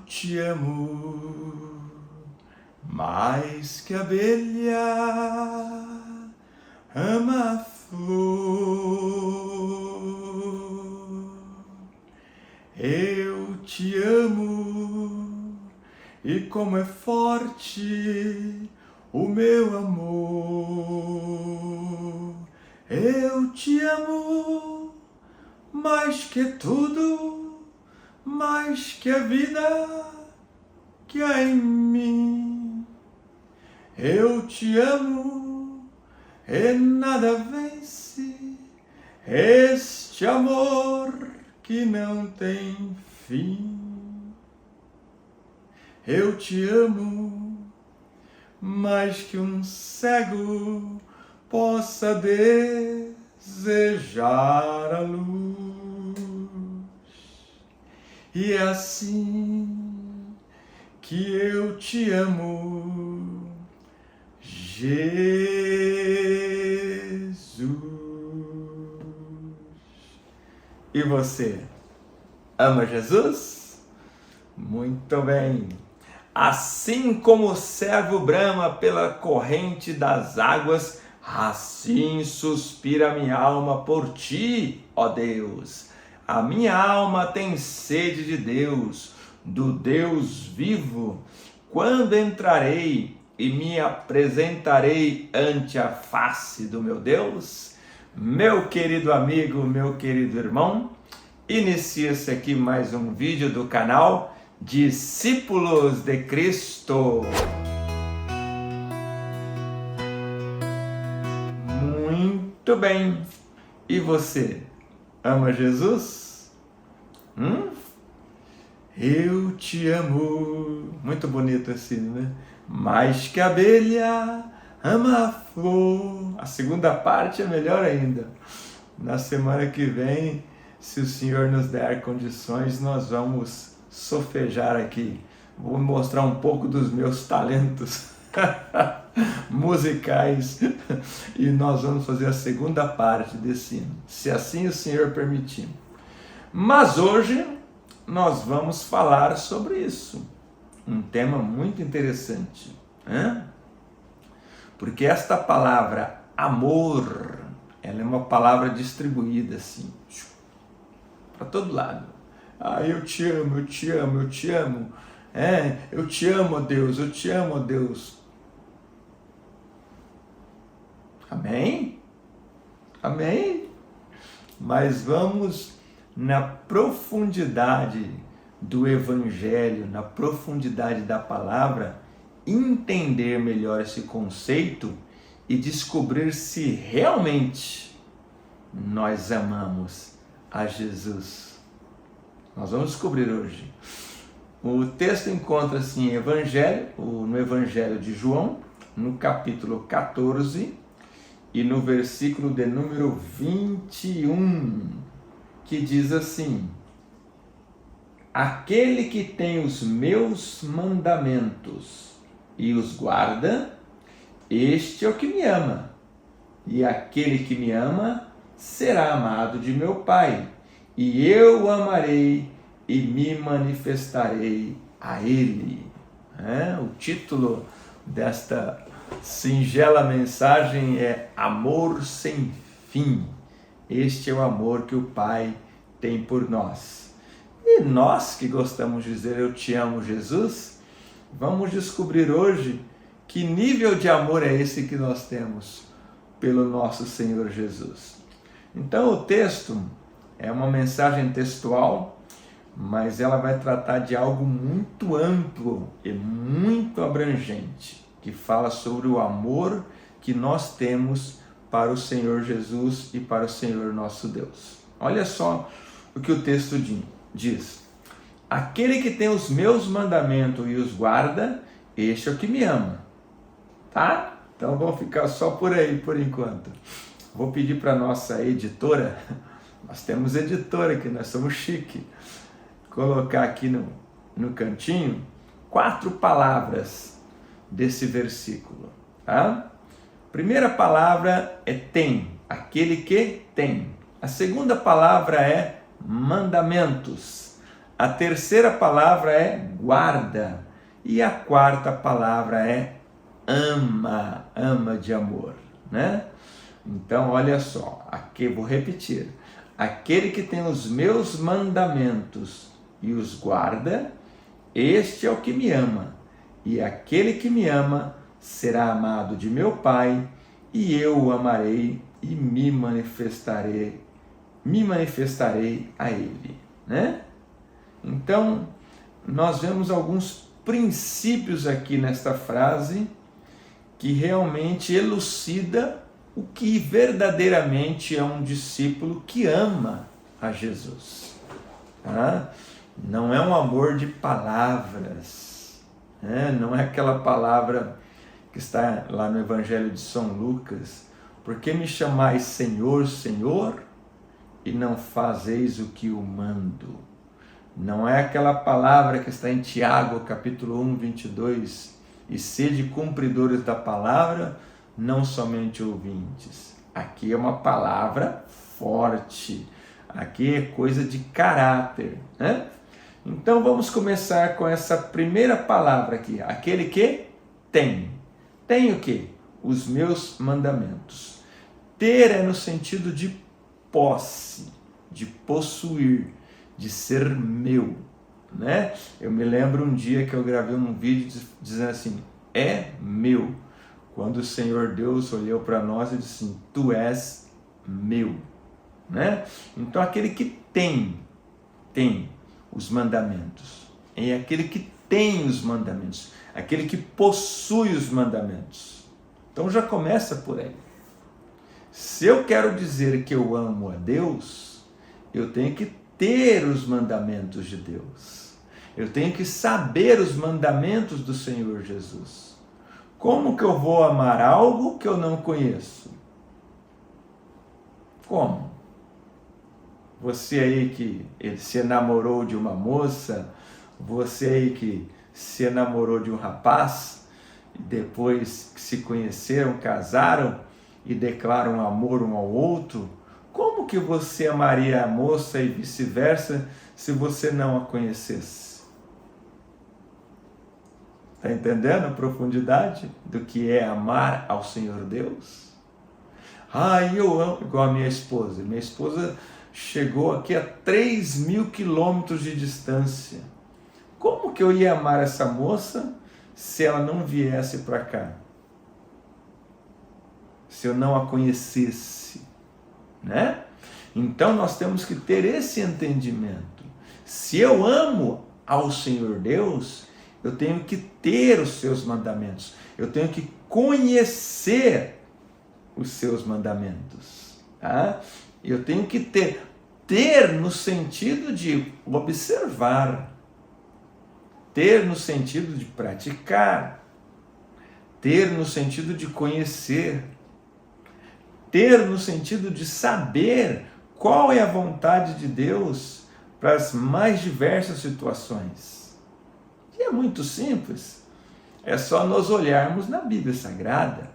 te amo mais que a abelha ama a flor. Eu te amo e como é forte o meu amor. Eu te amo mais que tudo, mais que a vida que há em mim. Eu te amo e nada vence este amor que não tem fim. Eu te amo mais que um cego possa desejar a luz. E é assim que eu te amo, Jesus. E você, ama Jesus? Muito bem. Assim como o servo brama pela corrente das águas, assim suspira a minha alma por ti, ó Deus. A minha alma tem sede de Deus, do Deus vivo. Quando entrarei e me apresentarei ante a face do meu Deus? Meu querido amigo, meu querido irmão, inicia-se aqui mais um vídeo do canal Discípulos de Cristo. Muito bem. E você, ama Jesus? Eu te amo. Muito bonito assim, né? Mais que a abelha ama a flor. A segunda parte é melhor ainda. Na semana que vem, se o Senhor nos der condições, nós vamos solfejar aqui. Vou mostrar um pouco dos meus talentos musicais e nós vamos fazer a segunda parte desse hino, se assim o Senhor permitir. Mas hoje nós vamos falar sobre isso, um tema muito interessante, né? Porque esta palavra amor, ela é uma palavra distribuída assim, para todo lado. Ah, eu te amo, eu te amo, eu te amo. Eu te amo, Deus, eu te amo, Deus. Amém? Amém? Mas vamos na profundidade do Evangelho, na profundidade da palavra, entender melhor esse conceito e descobrir se realmente nós amamos a Jesus. Nós vamos descobrir hoje. O texto encontra-se em no Evangelho de João, no capítulo 14 e no versículo de número 21, que diz assim: aquele que tem os meus mandamentos e os guarda, este é o que me ama, e aquele que me ama será amado de meu Pai, e eu o amarei e me manifestarei a ele. O título desta singela mensagem é Amor Sem Fim. Este é o amor que o Pai tem por nós. E nós que gostamos de dizer eu te amo, Jesus, vamos descobrir hoje que nível de amor é esse que nós temos pelo nosso Senhor Jesus. Então o texto é uma mensagem textual, mas ela vai tratar de algo muito amplo e muito abrangente, que fala sobre o amor que nós temos para o Senhor Jesus e para o Senhor nosso Deus. Olha só o que o texto diz: aquele que tem os meus mandamentos e os guarda, este é o que me ama. Tá? Então vamos ficar só por aí por enquanto. Vou pedir para a nossa editora, nós temos editora aqui, nós somos chique, colocar aqui no cantinho 4 palavras desse versículo. Tá? Primeira palavra é tem, aquele que tem. A segunda palavra é mandamentos. A terceira palavra é guarda. E a quarta palavra é ama, ama de amor, né? Então, olha só, aqui vou repetir. Aquele que tem os meus mandamentos e os guarda, este é o que me ama. E aquele que me ama será amado de meu Pai, e eu o amarei e me manifestarei a ele, né? Então, nós vemos alguns princípios aqui nesta frase que realmente elucida o que verdadeiramente é um discípulo que ama a Jesus. Tá? Não é um amor de palavras, né? Não é aquela palavra que está lá no Evangelho de São Lucas: por que me chamais Senhor, Senhor, e não fazeis o que eu mando? Não é aquela palavra que está em Tiago, capítulo 1, 22, e sede cumpridores da palavra, não somente ouvintes. Aqui é uma palavra forte, aqui é coisa de caráter, né? Então vamos começar com essa primeira palavra aqui, aquele que tem. Tem o quê? Os meus mandamentos. Ter é no sentido de posse, de possuir, de ser meu, né? Eu me lembro um dia que eu gravei um vídeo dizendo assim: é meu. Quando o Senhor Deus olhou para nós e disse assim: tu és meu, né? Então aquele que tem os mandamentos, é aquele que tem os mandamentos, aquele que possui os mandamentos. Então já começa por aí. Se eu quero dizer que eu amo a Deus, eu tenho que ter os mandamentos de Deus. Eu tenho que saber os mandamentos do Senhor Jesus. Como que eu vou amar algo que eu não conheço? Como? Você aí que se enamorou de uma moça, você aí que se enamorou de um rapaz, e depois que se conheceram, casaram e declaram amor um ao outro, como que você amaria a moça e vice-versa se você não a conhecesse? Está entendendo a profundidade do que é amar ao Senhor Deus? Eu amo, igual a minha esposa. Minha esposa chegou aqui a 3.000 quilômetros de distância. Como que eu ia amar essa moça se ela não viesse para cá? Se eu não a conhecesse, né? Então nós temos que ter esse entendimento. Se eu amo ao Senhor Deus, eu tenho que ter os seus mandamentos. Eu tenho que conhecer os seus mandamentos. Tá? Eu tenho que ter no sentido de observar, ter no sentido de praticar, ter no sentido de conhecer, ter no sentido de saber qual é a vontade de Deus para as mais diversas situações. E é muito simples, é só nós olharmos na Bíblia Sagrada,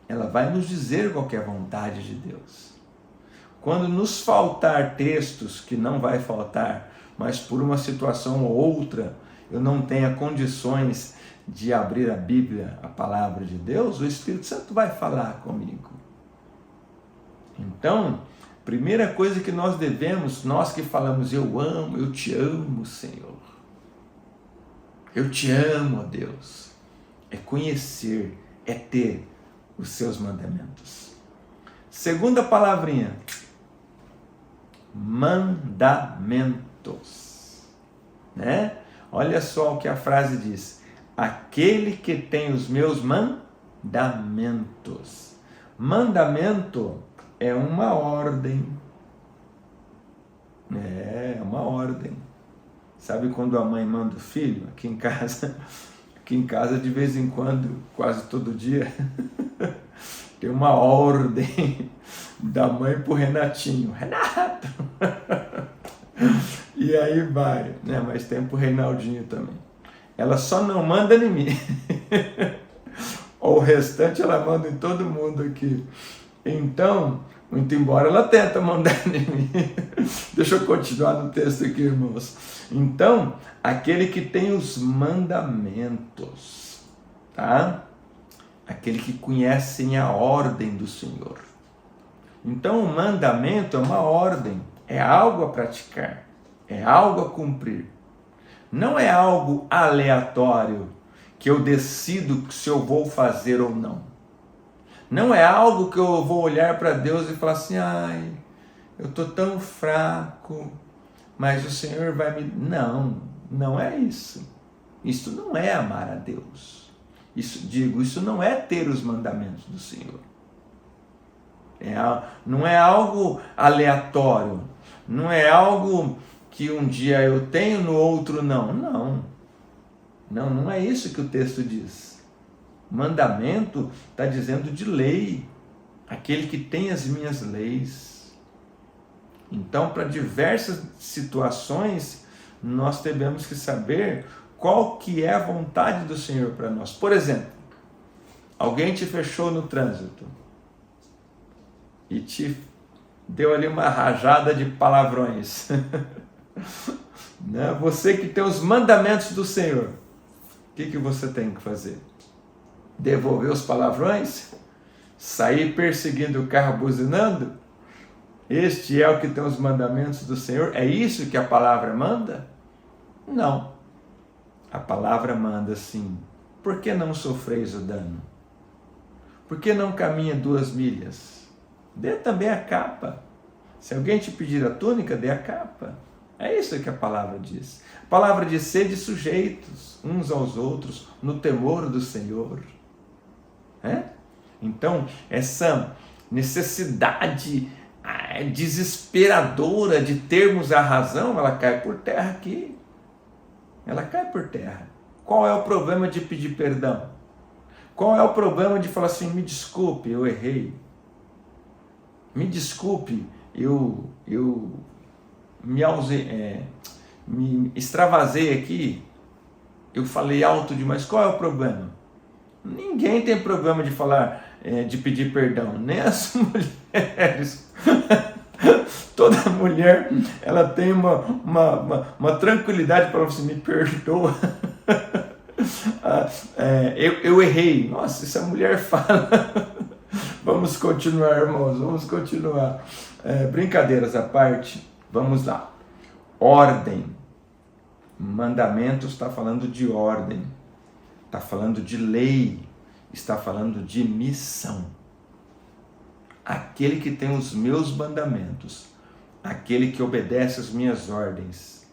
ela vai nos dizer qual que é a vontade de Deus. Quando nos faltar textos, que não vai faltar, mas por uma situação ou outra, eu não tenha condições de abrir a Bíblia, a palavra de Deus, o Espírito Santo vai falar comigo. Então, primeira coisa que nós devemos, nós que falamos, eu te amo, Senhor. Eu te amo, ó Deus. É conhecer, é ter os seus mandamentos. Segunda palavrinha, mandamentos. Né? Olha só o que a frase diz. Aquele que tem os meus mandamentos. Mandamento é uma ordem. É uma ordem. Sabe quando a mãe manda o filho? Aqui em casa de vez em quando, quase todo dia, tem uma ordem da mãe pro Renatinho. Renato! E aí vai, né? Mas tem pro Reinaldinho também. Ela só não manda em mim. O restante ela manda em todo mundo aqui. Então, Muito embora ela tenta mandar em mim. Deixa eu continuar no texto aqui, irmãos. Então, aquele que tem os mandamentos, tá? Aquele que conhece a ordem do Senhor. Então, o mandamento é uma ordem, é algo a praticar, é algo a cumprir. Não é algo aleatório que eu decido se eu vou fazer ou não. Não é algo que eu vou olhar para Deus e falar assim, ai, eu estou tão fraco, mas o Senhor vai me... Não, não é isso. Isso não é amar a Deus. Isso não é ter os mandamentos do Senhor. Não é algo aleatório. Não é algo que um dia eu tenho, no outro não. Não é isso que o texto diz. Mandamento está dizendo de lei. Aquele que tem as minhas leis. Então, para diversas situações, nós temos que saber qual que é a vontade do Senhor para nós. Por exemplo, alguém te fechou no trânsito e te deu ali uma rajada de palavrões. Você que tem os mandamentos do Senhor, o que você tem que fazer? Devolver os palavrões? Sair perseguindo o carro buzinando? Este é o que tem os mandamentos do Senhor? É isso que a palavra manda? Não. A palavra manda assim: por que não sofreis o dano? Por que não caminha 2 milhas? Dê também a capa. Se alguém te pedir a túnica, dê a capa. É isso que a palavra diz. A palavra diz: sede sujeitos uns aos outros no temor do Senhor. Então, essa necessidade desesperadora de termos a razão, ela cai por terra aqui. Ela cai por terra. Qual é o problema de pedir perdão? Qual é o problema de falar assim: me desculpe, eu errei. Me desculpe, eu me extravasei aqui, eu falei alto demais. Qual é o problema? Ninguém tem problema de falar, de pedir perdão, nem as mulheres. Toda mulher, ela tem uma tranquilidade para falar assim: me perdoa. Eu errei. Nossa, essa mulher fala. Vamos continuar, irmãos, vamos continuar. Brincadeiras à parte, vamos lá. Ordem. Mandamentos está falando de ordem, está falando de lei, está falando de missão. Aquele que tem os meus mandamentos, aquele que obedece às minhas ordens,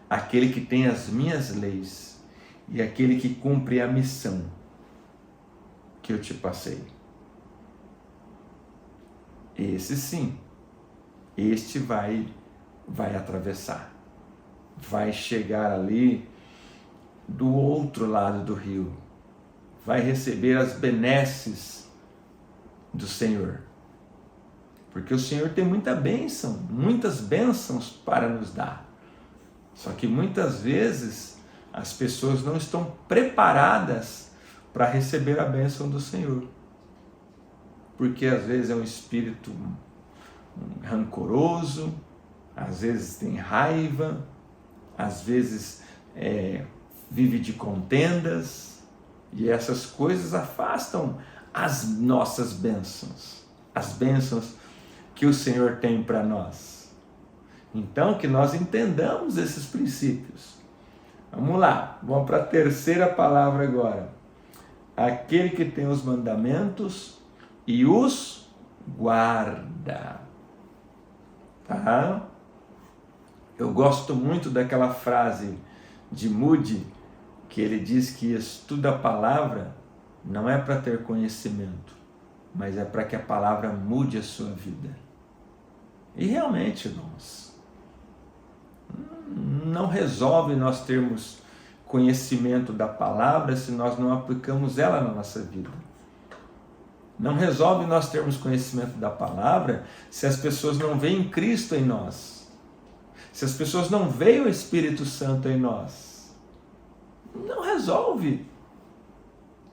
aquele que tem as minhas leis e aquele que cumpre a missão que eu te passei. Esse sim, este vai atravessar, vai chegar ali do outro lado do rio, vai receber as benesses do Senhor. Porque o Senhor tem muita bênção, muitas bênçãos para nos dar. Só que muitas vezes as pessoas não estão preparadas para receber a bênção do Senhor. Porque às vezes é um espírito rancoroso, às vezes tem raiva, às vezes vive de contendas, e essas coisas afastam as nossas bênçãos, as bênçãos que o Senhor tem para nós. Então, que nós entendamos esses princípios. Vamos lá, vamos para a terceira palavra agora. Aquele que tem os mandamentos e os guarda. Tá? Eu gosto muito daquela frase de Moody, que ele diz que estuda a palavra não é para ter conhecimento, mas é para que a palavra mude a sua vida. E realmente, irmãos, não resolve nós termos conhecimento da palavra se nós não aplicamos ela na nossa vida. Não resolve nós termos conhecimento da palavra se as pessoas não veem Cristo em nós. Se as pessoas não veem o Espírito Santo em nós. Não resolve.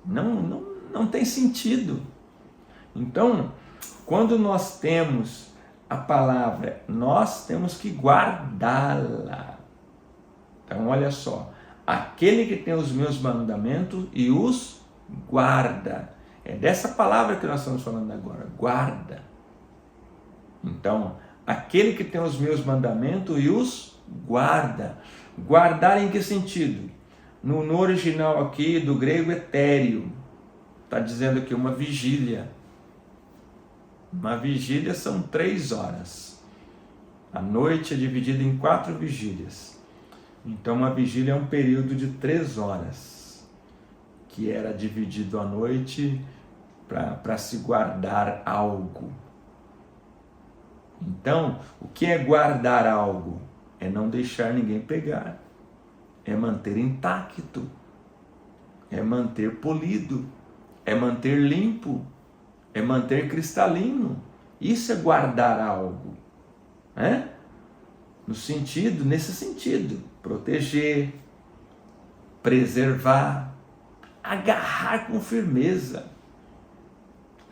Não tem sentido. Então, Quando nós temos a palavra, nós temos que guardá-la. Então, olha só, aquele que tem os meus mandamentos e os guarda. É dessa palavra que nós estamos falando agora, guarda. Então, aquele que tem os meus mandamentos e os guarda. Guardar em que sentido? No original aqui do grego etéreo, está dizendo aqui uma vigília. Uma vigília são 3 horas. A noite é dividida em 4 vigílias. Então uma vigília é um período de 3 horas, que era dividido à noite para se guardar algo. Então, o que é guardar algo? É não deixar ninguém pegar, é manter intacto, é manter polido, é manter limpo, é manter cristalino. Isso é guardar algo, né? Nesse sentido, proteger, preservar, agarrar com firmeza.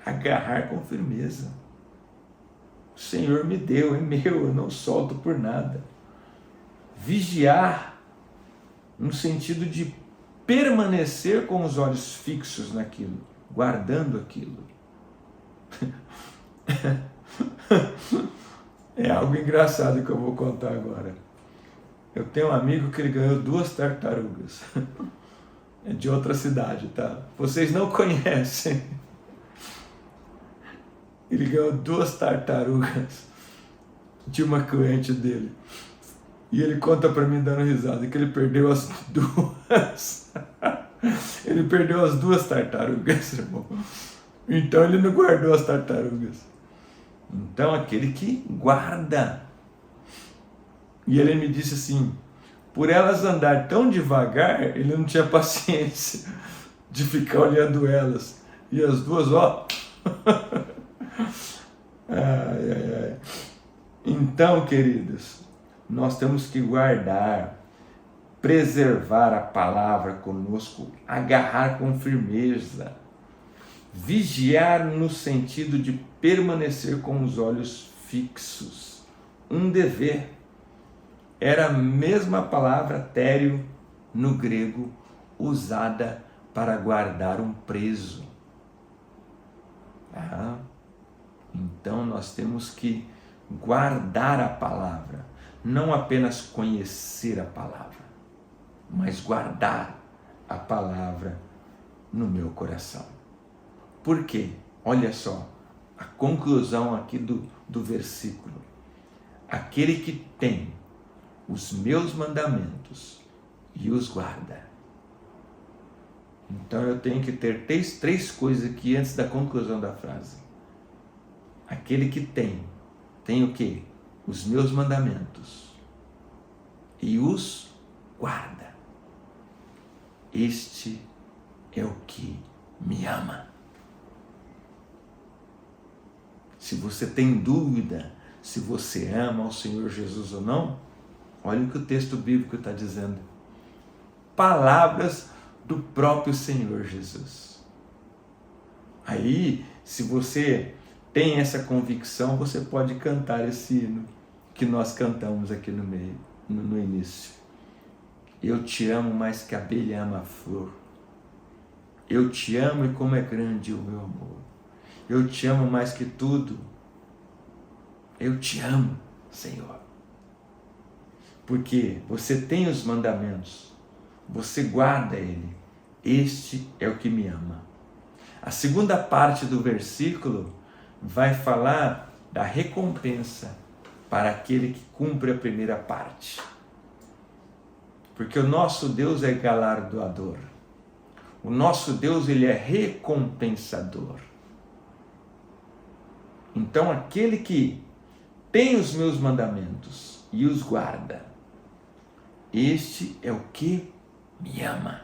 Agarrar com firmeza. O Senhor me deu, é meu, eu não solto por nada. Vigiar, no sentido de permanecer com os olhos fixos naquilo, guardando aquilo. É algo engraçado que eu vou contar agora. Eu tenho um amigo que ele ganhou 2 tartarugas. É de outra cidade, tá? Vocês não conhecem. Ele ganhou 2 tartarugas de uma cliente dele. E ele conta para mim dando risada que ele perdeu as 2. Ele perdeu as 2 tartarugas, irmão. Então ele não guardou as tartarugas. Então aquele que guarda. E ele me disse assim, por elas andar tão devagar, ele não tinha paciência de ficar olhando elas. E as 2, ó. Ai, ai, ai. Então, queridos, nós temos que guardar, preservar a palavra conosco, agarrar com firmeza, vigiar no sentido de permanecer com os olhos fixos. Um dever. Era a mesma palavra tério no grego usada para guardar um preso. Então nós temos que guardar a palavra, não apenas conhecer a palavra, mas guardar a palavra no meu coração. Por quê? Olha só, a conclusão aqui do versículo. Aquele que tem os meus mandamentos e os guarda. Então eu tenho que ter três coisas aqui antes da conclusão da frase. Aquele que tem o quê? Os meus mandamentos e os guarda. Este é o que me ama. Se você tem dúvida se você ama o Senhor Jesus ou não, olha o que o texto bíblico está dizendo. Palavras do próprio Senhor Jesus. Aí, se você tem essa convicção, você pode cantar esse hino que nós cantamos aqui no início. Eu te amo mais que a abelha ama a flor. Eu te amo e como é grande o meu amor. Eu te amo mais que tudo. Eu te amo, Senhor. Porque você tem os mandamentos, você guarda ele. Este é o que me ama. A segunda parte do versículo vai falar da recompensa para aquele que cumpre a primeira parte. Porque o nosso Deus é galardoador. O nosso Deus, ele é recompensador. Então, aquele que tem os meus mandamentos e os guarda, este é o que me ama.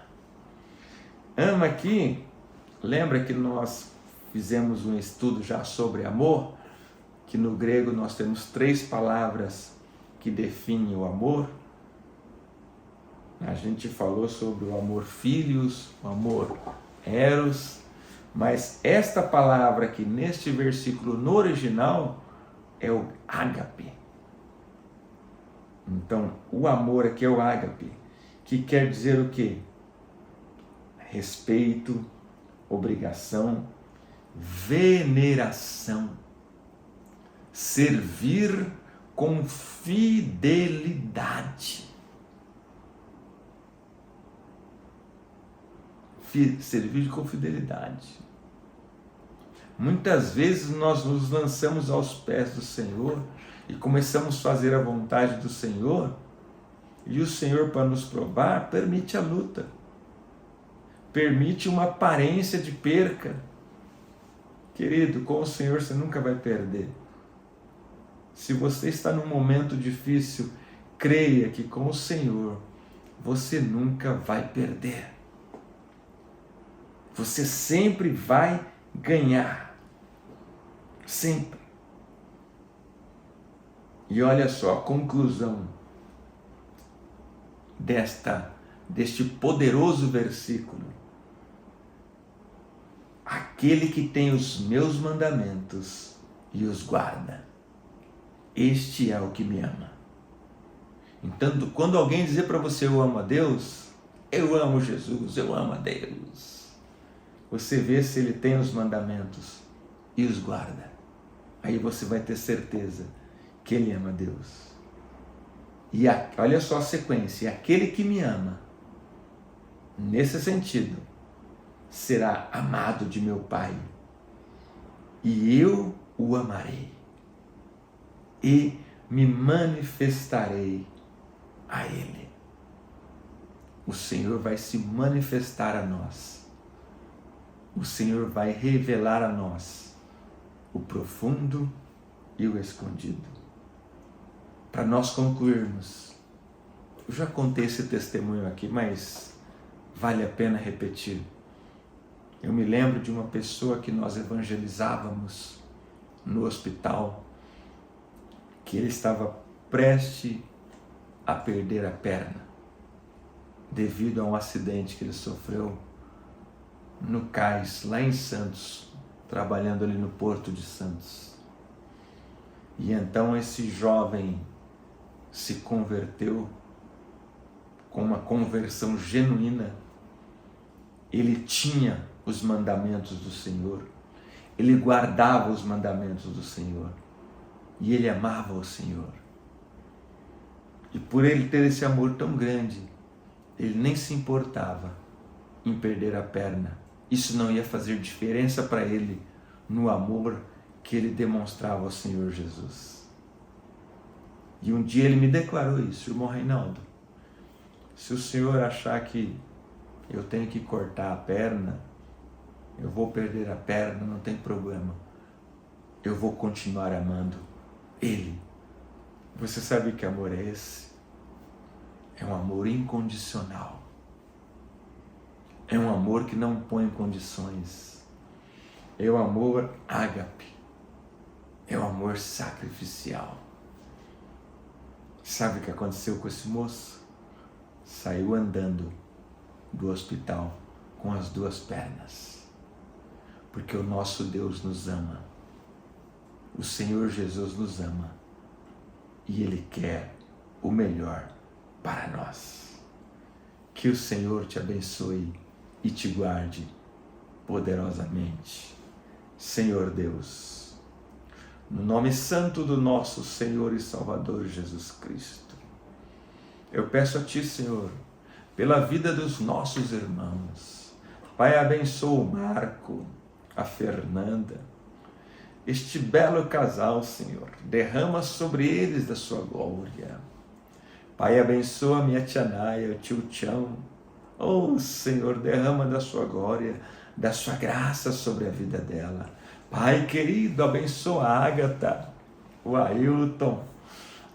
Ama aqui, lembra que nós fizemos um estudo já sobre amor, que no grego nós temos 3 palavras que definem o amor. A gente falou sobre o amor filios, o amor eros, Mas esta palavra aqui, neste versículo, no original, é o ágape. Então, o amor aqui é o ágape, que quer dizer o quê? Respeito, obrigação, veneração, servir com fidelidade. Servir com fidelidade. Muitas vezes nós nos lançamos aos pés do Senhor e começamos a fazer a vontade do Senhor, e o Senhor, para nos provar, permite a luta, permite uma aparência de perca. Querido, com o Senhor você nunca vai perder. Se você está num momento difícil, creia que com o Senhor você nunca vai perder. Você sempre vai ganhar. Sempre. E olha só a conclusão deste poderoso versículo. Aquele que tem os meus mandamentos e os guarda, este é o que me ama. Então, quando alguém dizer para você, eu amo a Deus, eu amo Jesus, eu amo a Deus, você vê se ele tem os mandamentos e os guarda. Aí você vai ter certeza que ele ama a Deus. E olha só a sequência, aquele que me ama, nesse sentido, será amado de meu Pai, e eu o amarei, e me manifestarei a Ele. O Senhor vai se manifestar a nós. O Senhor vai revelar a nós o profundo e o escondido. Para nós concluirmos, eu já contei esse testemunho aqui, mas vale a pena repetir. Eu me lembro de uma pessoa que nós evangelizávamos no hospital, que ele estava prestes a perder a perna, devido a um acidente que ele sofreu no cais, lá em Santos, trabalhando ali no Porto de Santos. E então esse jovem se converteu com uma conversão genuína. Ele tinha os mandamentos do Senhor, ele guardava os mandamentos do Senhor, e ele amava o Senhor. E por ele ter esse amor tão grande, ele nem se importava em perder a perna. Isso não ia fazer diferença para ele no amor que ele demonstrava ao Senhor Jesus. E um dia ele me declarou isso: irmão Reinaldo, se o Senhor achar que eu tenho que cortar a perna, eu vou perder a perna, não tem problema. Eu vou continuar amando Ele. Você sabe que amor é esse? É um amor incondicional. É um amor que não põe condições. É o amor ágape. É o amor sacrificial. Sabe o que aconteceu com esse moço? Saiu andando do hospital com as duas pernas. Porque o nosso Deus nos ama. O Senhor Jesus nos ama. E Ele quer o melhor para nós. Que o Senhor te abençoe e te guarde poderosamente. Senhor Deus, no nome santo do nosso Senhor e Salvador Jesus Cristo, eu peço a Ti, Senhor, pela vida dos nossos irmãos. Pai, abençoa o Marco, a Fernanda, este belo casal, Senhor, derrama sobre eles da sua glória. Pai, abençoa a minha tia Naya, o tio Tião. Oh, Senhor, derrama da sua glória, da sua graça sobre a vida dela. Pai querido, abençoa a Ágata, o Ailton,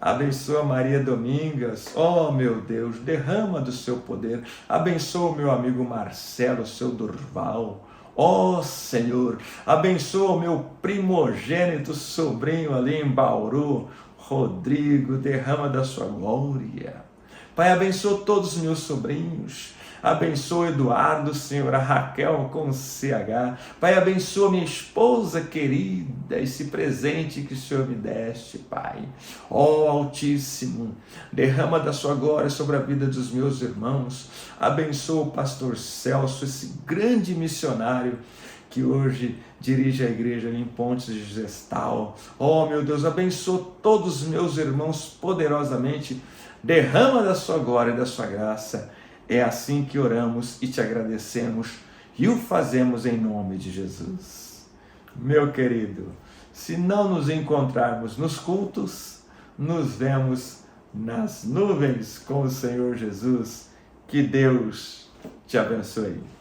abençoa a Maria Domingas. Oh, meu Deus, derrama do seu poder. Abençoa o meu amigo Marcelo, o seu Durval. Ó Senhor, abençoa o meu primogênito sobrinho ali em Bauru, Rodrigo, derrama da sua glória. Pai, abençoa todos os meus sobrinhos. Abençoa Eduardo, Senhor, a Raquel com CH. Pai, abençoa minha esposa querida, esse presente que o Senhor me deste, Pai. Ó Altíssimo, derrama da sua glória sobre a vida dos meus irmãos. Abençoa o pastor Celso, esse grande missionário que hoje dirige a igreja em Pontes de Gestal. Oh, meu Deus, abençoa todos os meus irmãos poderosamente. Derrama da sua glória e da sua graça. É assim que oramos e te agradecemos e o fazemos em nome de Jesus. Meu querido, se não nos encontrarmos nos cultos, nos vemos nas nuvens com o Senhor Jesus. Que Deus te abençoe.